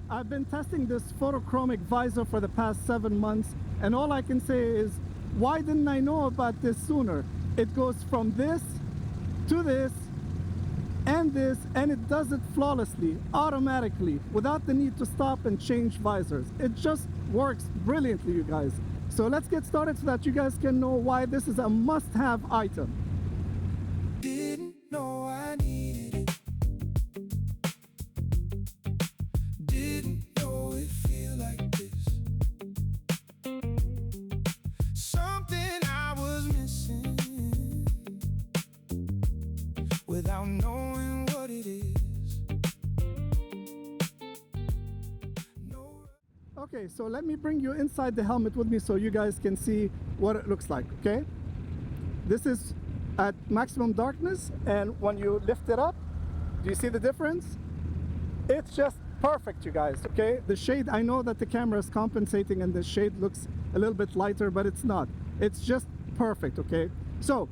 I've been testing this photochromic visor for the past 7 months, and all I can say is, why didn't I know about this sooner? It goes from this to this, and it does it flawlessly, automatically, without the need to stop and change visors. It just works brilliantly, you guys. So let's get started so that you guys can know why this is a must-have item. Didn't know I needed it. Didn't know it feel like this. Something I was missing without knowing what it is. Okay, so let me bring you inside the helmet with me so you guys can see what it looks like, okay? This is at maximum darkness, and when you lift it up, do you see the difference? It's just perfect, you guys, okay? The shade, I know that the camera is compensating and the shade looks a little bit lighter, but it's not. It's just perfect, okay? So,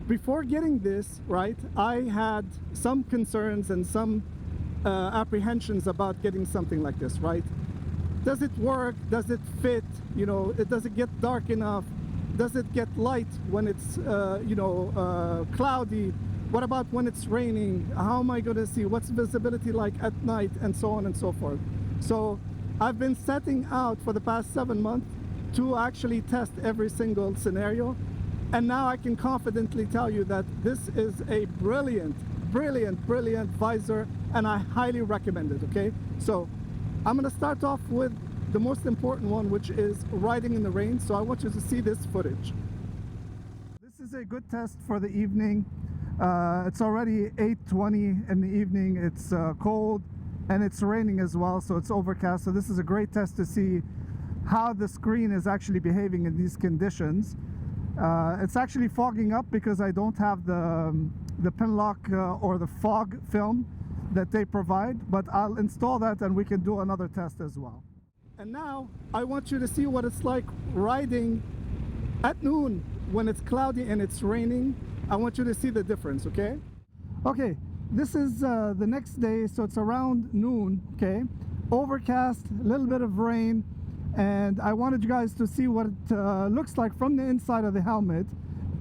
before getting this, right, I had some concerns and some apprehensions about getting something like this, right? Does it work? Does it fit? You know, does it get dark enough? Does it get light when it's, cloudy? What about when it's raining? How am I going to see? What's visibility like at night? And so on and so forth. So I've been setting out for the past 7 months to actually test every single scenario. And now I can confidently tell you that this is a brilliant visor, and I highly recommend it, okay? So I'm going to start off with the most important one, which is riding in the rain. So I want you to see this footage. This is a good test for the evening. It's already 8:20 in the evening. It's cold and it's raining as well, so it's overcast. So this is a great test to see how the screen is actually behaving in these conditions. It's actually fogging up because I don't have the Pinlock or the fog film that they provide, but I'll install that and we can do another test as well. And now I want you to see what it's like riding at noon when it's cloudy and it's raining. I want you to see the difference, okay? Okay, this is the next day, so it's around noon, okay? Overcast, a little bit of rain, and I wanted you guys to see what it looks like from the inside of the helmet.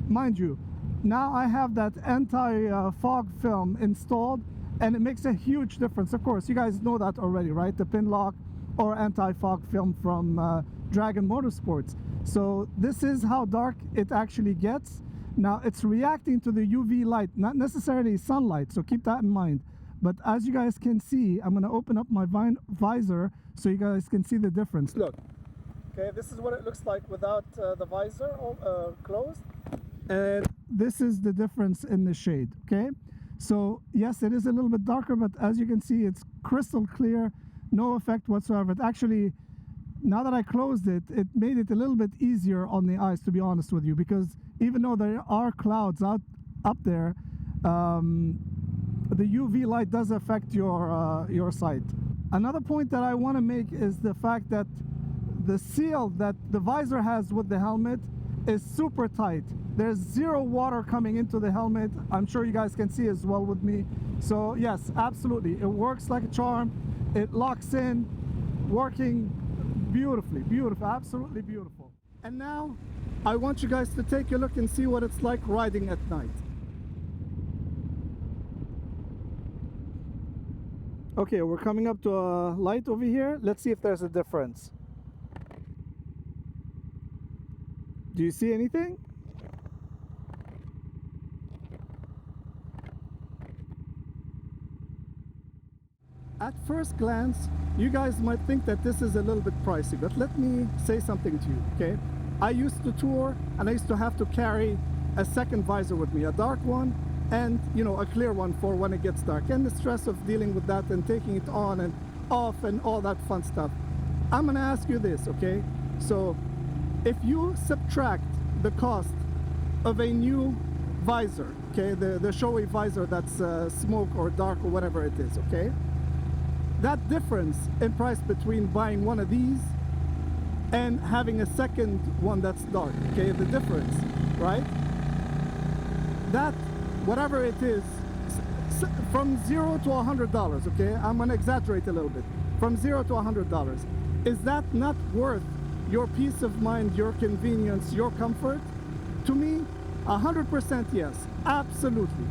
Mind you, now I have that anti-fog film installed, and it makes a huge difference. Of course, you guys know that already, right? The Pinlock or anti-fog film from Dragon Motorsport. So this is how dark it actually gets. Now it's reacting to the UV light, not necessarily sunlight, so keep that in mind. But as you guys can see, I'm gonna open up my visor so you guys can see the difference. Look, okay, this is what it looks like without the visor closed. And this is the difference in the shade, okay? So yes, it is a little bit darker, but as you can see, it's crystal clear, no effect whatsoever. It actually, now that I closed it, it made it a little bit easier on the eyes, to be honest with you, because even though there are clouds up there, the UV light does affect your sight. Another point that I want to make is the fact that the seal that the visor has with the helmet is super tight. There's zero water coming into the helmet. I'm sure you guys can see as well with me. So yes, absolutely, it works like a charm. It locks in, working beautifully, beautiful, absolutely beautiful. And now I want you guys to take a look and see what it's like riding at night. Okay, we're coming up to a light over here. Let's see if there's a difference. Do you see anything? At first glance, you guys might think that this is a little bit pricey, but let me say something to you, okay? I used to tour and I used to have to carry a second visor with me, a dark one and, you know, a clear one for when it gets dark, and the stress of dealing with that and taking it on and off and all that fun stuff. I'm gonna ask you this, okay? So if you subtract the cost of a new visor, okay, the Shoei visor that's smoke or dark or whatever it is, okay, that difference in price between buying one of these and having a second one that's dark, okay, the difference, right, that whatever it is, from $0 to $100, okay, I'm gonna exaggerate a little bit, from $0 to $100. Is that not worth your peace of mind, your convenience, your comfort? To me, 100% yes, absolutely.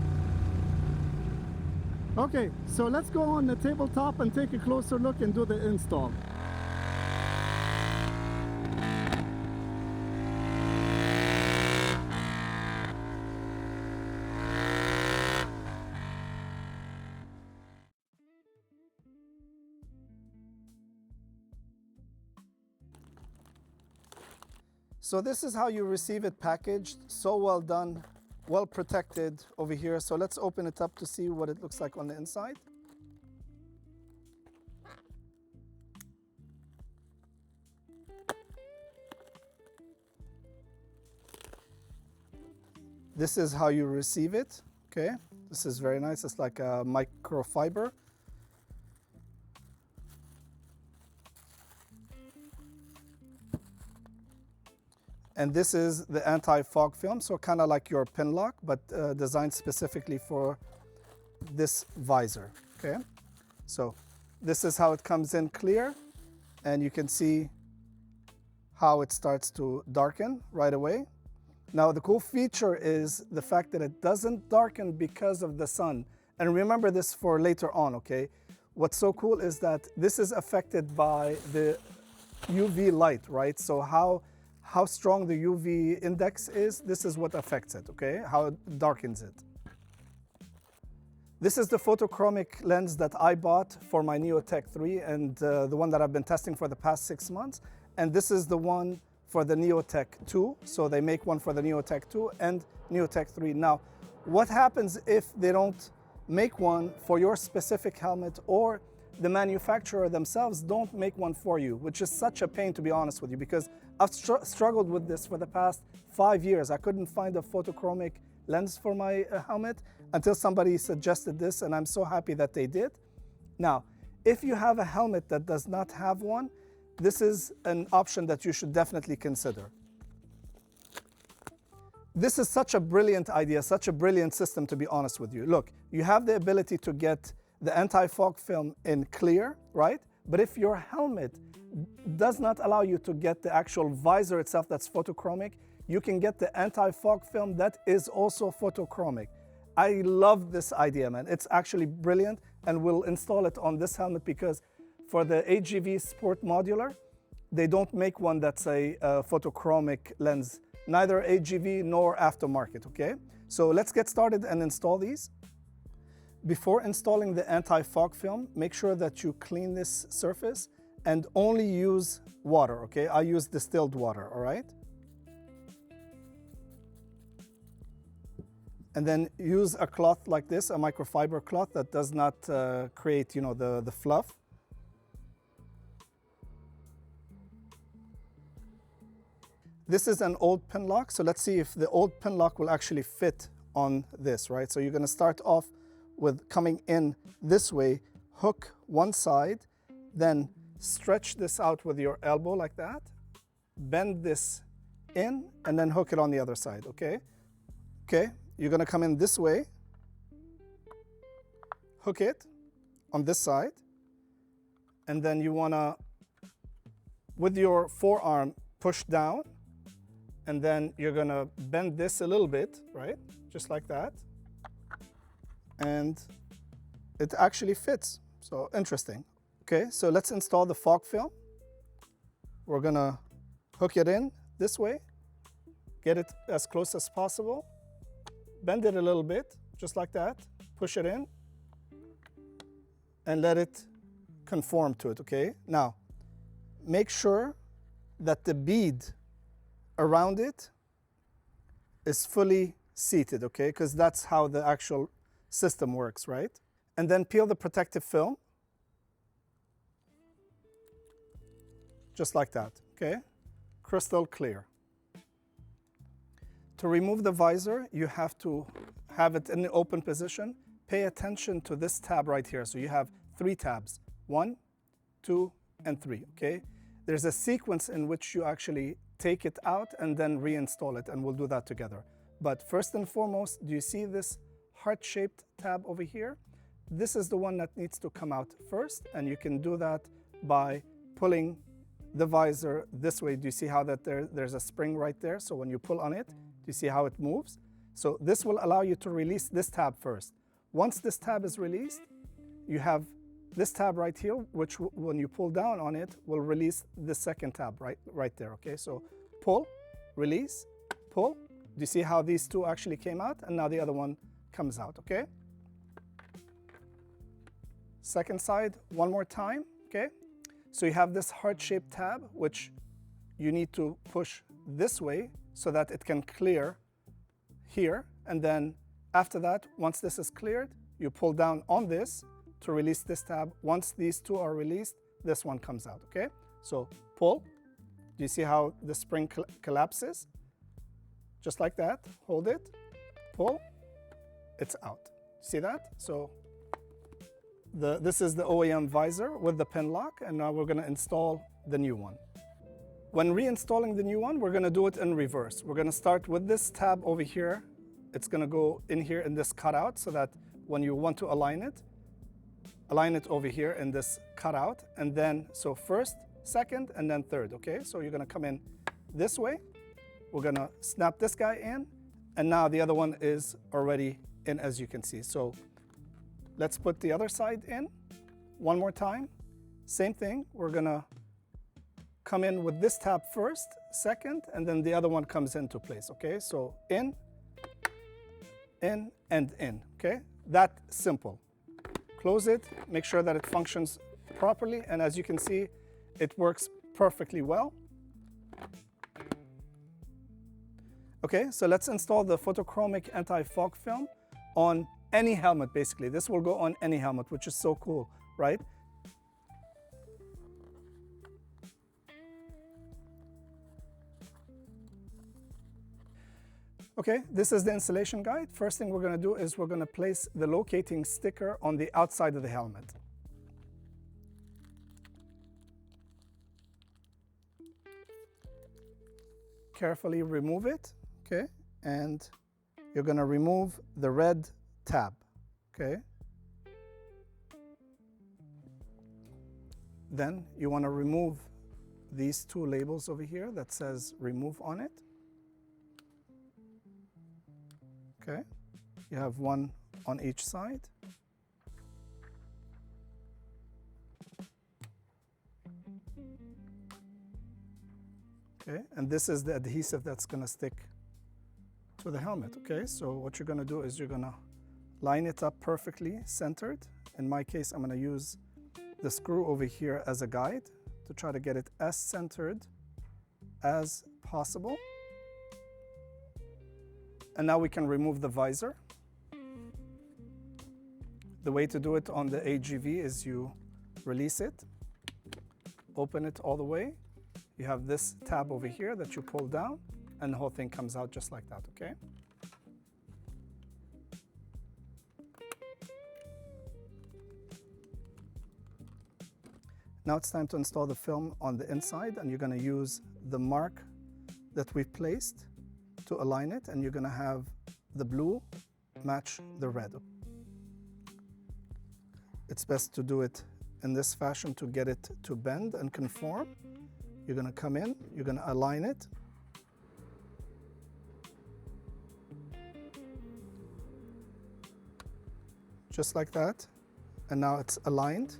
Okay, so let's go on the tabletop and take a closer look and do the install. So this is how you receive it packaged, so well done, well protected over here. So let's open it up to see what it looks like on the inside. This is how you receive it, okay? This is very nice, it's like a microfiber. And this is the anti-fog film, so kind of like your Pinlock, but designed specifically for this visor, okay? So this is how it comes in clear, and you can see how it starts to darken right away. Now the cool feature is the fact that it doesn't darken because of the sun. And remember this for later on, okay? What's so cool is that this is affected by the UV light, right? So how strong the UV index is, this is what affects it, okay? How it darkens it. This is the photochromic lens that I bought for my Neotec 3 and the one that I've been testing for the past 6 months. And this is the one for the Neotec 2. So they make one for the Neotec 2 and Neotec 3. Now, what happens if they don't make one for your specific helmet, or the manufacturer themselves don't make one for you, which is such a pain, to be honest with you, because I've struggled with this for the past 5 years. I couldn't find a photochromic lens for my helmet until somebody suggested this, and I'm so happy that they did. Now, if you have a helmet that does not have one, this is an option that you should definitely consider. This is such a brilliant idea, such a brilliant system, to be honest with you. Look, you have the ability to get the anti-fog film in clear, right? But if your helmet does not allow you to get the actual visor itself that's photochromic, you can get the anti-fog film that is also photochromic. I love this idea, man. It's actually brilliant, and we'll install it on this helmet because for the AGV Sportmodular, they don't make one that's a photochromic lens, neither AGV nor aftermarket, okay? So let's get started and install these. Before installing the anti-fog film, make sure that you clean this surface and only use water, okay? I use distilled water, all right? And then use a cloth like this, a microfiber cloth that does not create, you know, the fluff. This is an old Pinlock, so let's see if the old Pinlock will actually fit on this, right? So you're gonna start off with coming in this way, hook one side, then stretch this out with your elbow like that, bend this in, and then hook it on the other side, okay? Okay, you're gonna come in this way, hook it on this side, and then you wanna, with your forearm, push down, and then you're gonna bend this a little bit, right? Just like that. And it actually fits, so interesting. Okay, so let's install the fog film. We're gonna hook it in this way, get it as close as possible, bend it a little bit, just like that, push it in, and let it conform to it, okay? Now, make sure that the bead around it is fully seated, okay? Because that's how the actual system works, right? And then peel the protective film, just like that, okay? Crystal clear. To remove the visor, you have to have it in the open position. Pay attention to this tab right here. So you have 3 tabs, 1, 2, and 3, okay? There's a sequence in which you actually take it out and then reinstall it, and we'll do that together. But first and foremost, do you see this heart-shaped tab over here? this is the one that needs to come out first, and you can do that by pulling the visor this way. Do you see how that there's a spring right there? So when you pull on it, do you see how it moves? So this will allow you to release this tab first. Once this tab is released, you have this tab right here, which when you pull down on it, will release the second tab right there, okay? So pull, release, pull. Do you see how these two actually came out? And now the other one comes out, okay? Second side, one more time, okay? So you have this heart-shaped tab, which you need to push this way so that it can clear here. And then after that, once this is cleared, you pull down on this to release this tab. Once these two are released, this one comes out, okay? So pull. Do you see how the spring collapses? Just like that, hold it, pull, it's out. See that? So this is the OEM visor with the Pinlock, and now we're gonna install the new one. When reinstalling the new one, we're gonna do it in reverse. We're gonna start with this tab over here. It's gonna go in here in this cutout so that when you want to align it over here in this cutout, and then, so first, second, and then third, okay? So you're gonna come in this way. We're gonna snap this guy in, and now the other one is already in, as you can see. So let's put the other side in one more time. Same thing, we're gonna come in with this tab first, second, and then the other one comes into place, okay? So in, and in, okay? That simple. Close it, make sure that it functions properly, and as you can see, it works perfectly well. Okay, so let's install the photochromic anti-fog film on any helmet, basically. This will go on any helmet, which is so cool, right? Okay, this is the installation guide. First thing we're gonna do is we're gonna place the locating sticker on the outside of the helmet. Carefully remove it, okay? And you're gonna remove the red tab, okay? Then you wanna remove these two labels over here that says remove on it. Okay, you have one on each side. Okay, and this is the adhesive that's gonna stick to the helmet, okay? So what you're gonna do is you're gonna line it up perfectly centered. In my case, I'm gonna use the screw over here as a guide to try to get it as centered as possible. And now we can remove the visor. The way to do it on the AGV is you release it, open it all the way. You have this tab over here that you pull down, and the whole thing comes out just like that, okay? Now it's time to install the film on the inside, and you're gonna use the mark that we've placed to align it, and you're gonna have the blue match the red. It's best to do it in this fashion to get it to bend and conform. You're gonna come in, you're gonna align it. Just like that. And now it's aligned.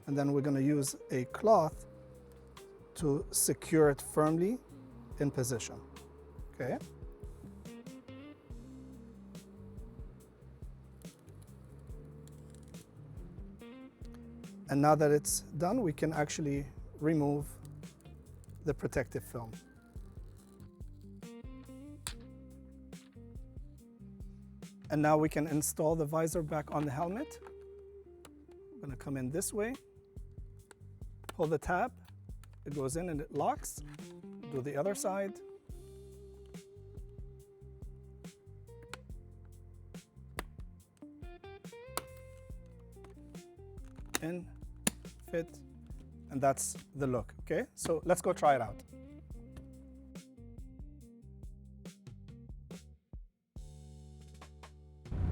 And then we're gonna use a cloth to secure it firmly in position, okay? And now that it's done, we can actually remove the protective film. And now we can install the visor back on the helmet. I'm gonna come in this way, pull the tab, it goes in and it locks. Do the other side. In, fit, and that's the look, okay? So let's go try it out.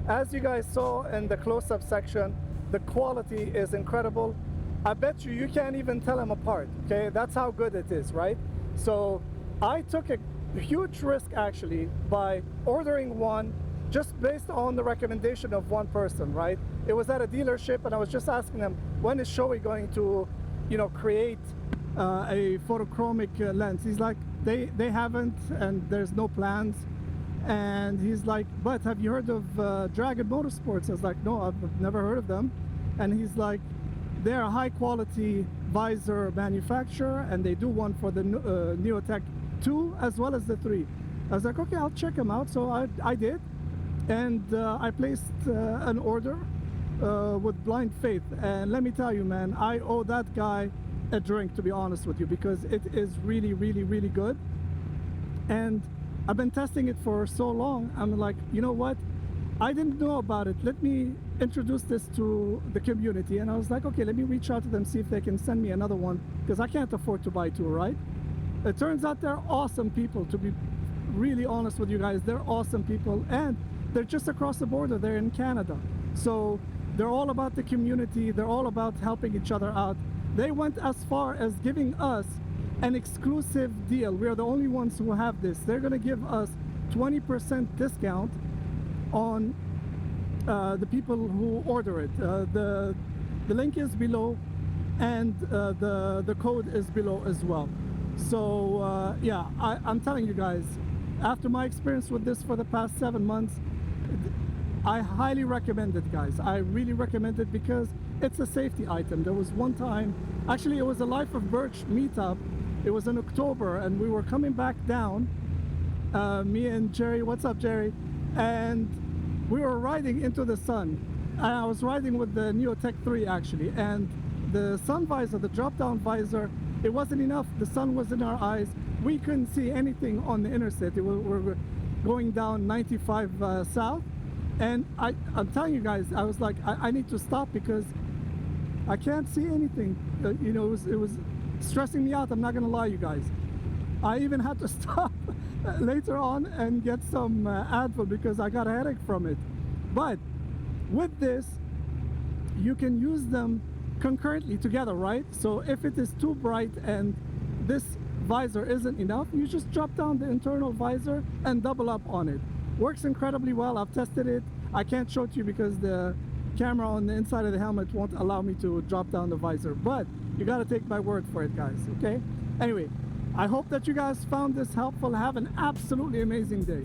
As you guys saw in the close-up section, the quality is incredible. I bet you can't even tell them apart, okay? That's how good it is, right? So I took a huge risk actually by ordering one just based on the recommendation of one person, right? It was at a dealership and I was just asking them, when is Shoei going to, you know, create a photochromic lens? He's like, they haven't, and there's no plans. And he's like, but have you heard of Dragon Motorsport? I was like, no, I've never heard of them. And he's like, they're a high quality visor manufacturer and they do one for the Neotec 2 as well as the 3. I was like, okay, I'll check them out. So I did, and I placed an order with blind faith. And let me tell you, man, I owe that guy a drink, to be honest with you, because it is really, really, really good. And I've been testing it for so long. I'm like, you know what? I didn't know about it. Let me introduce this to the community. And I was like, okay, let me reach out to them, see if they can send me another one, because I can't afford to buy two, right? It turns out they're awesome people, to be really honest with you guys. They're awesome people, and they're just across the border. They're in Canada. So they're all about the community. They're all about helping each other out. They went as far as giving us an exclusive deal. We are the only ones who have this. They're going to give us 20% discount on the people who order it. The link is below, and the code is below as well. So yeah, I'm telling you guys, after my experience with this for the past 7 months, I highly recommend it, guys. I really recommend it because it's a safety item. There was one time, actually it was a Life of Birch meetup. It was in October and we were coming back down, me and Jerry. What's up, Jerry? And we were riding into the sun. I was riding with the Neotec 3 actually, and the sun visor, the drop down visor, it wasn't enough. The sun was in our eyes. We couldn't see anything on the interstate. We're going down 95 south. And I'm telling you guys, I was like, I need to stop because I can't see anything. You know, it was stressing me out. I'm not gonna lie, you guys. I even had to stop later on and get some Advil because I got a headache from it. But with this, you can use them concurrently together, right? So if it is too bright and this visor isn't enough, you just drop down the internal visor and double up on it. Works incredibly well. I've tested it. I can't show it to you because the camera on the inside of the helmet won't allow me to drop down the visor, but you got to take my word for it, guys. Okay, anyway, I hope that you guys found this helpful. Have an absolutely amazing day.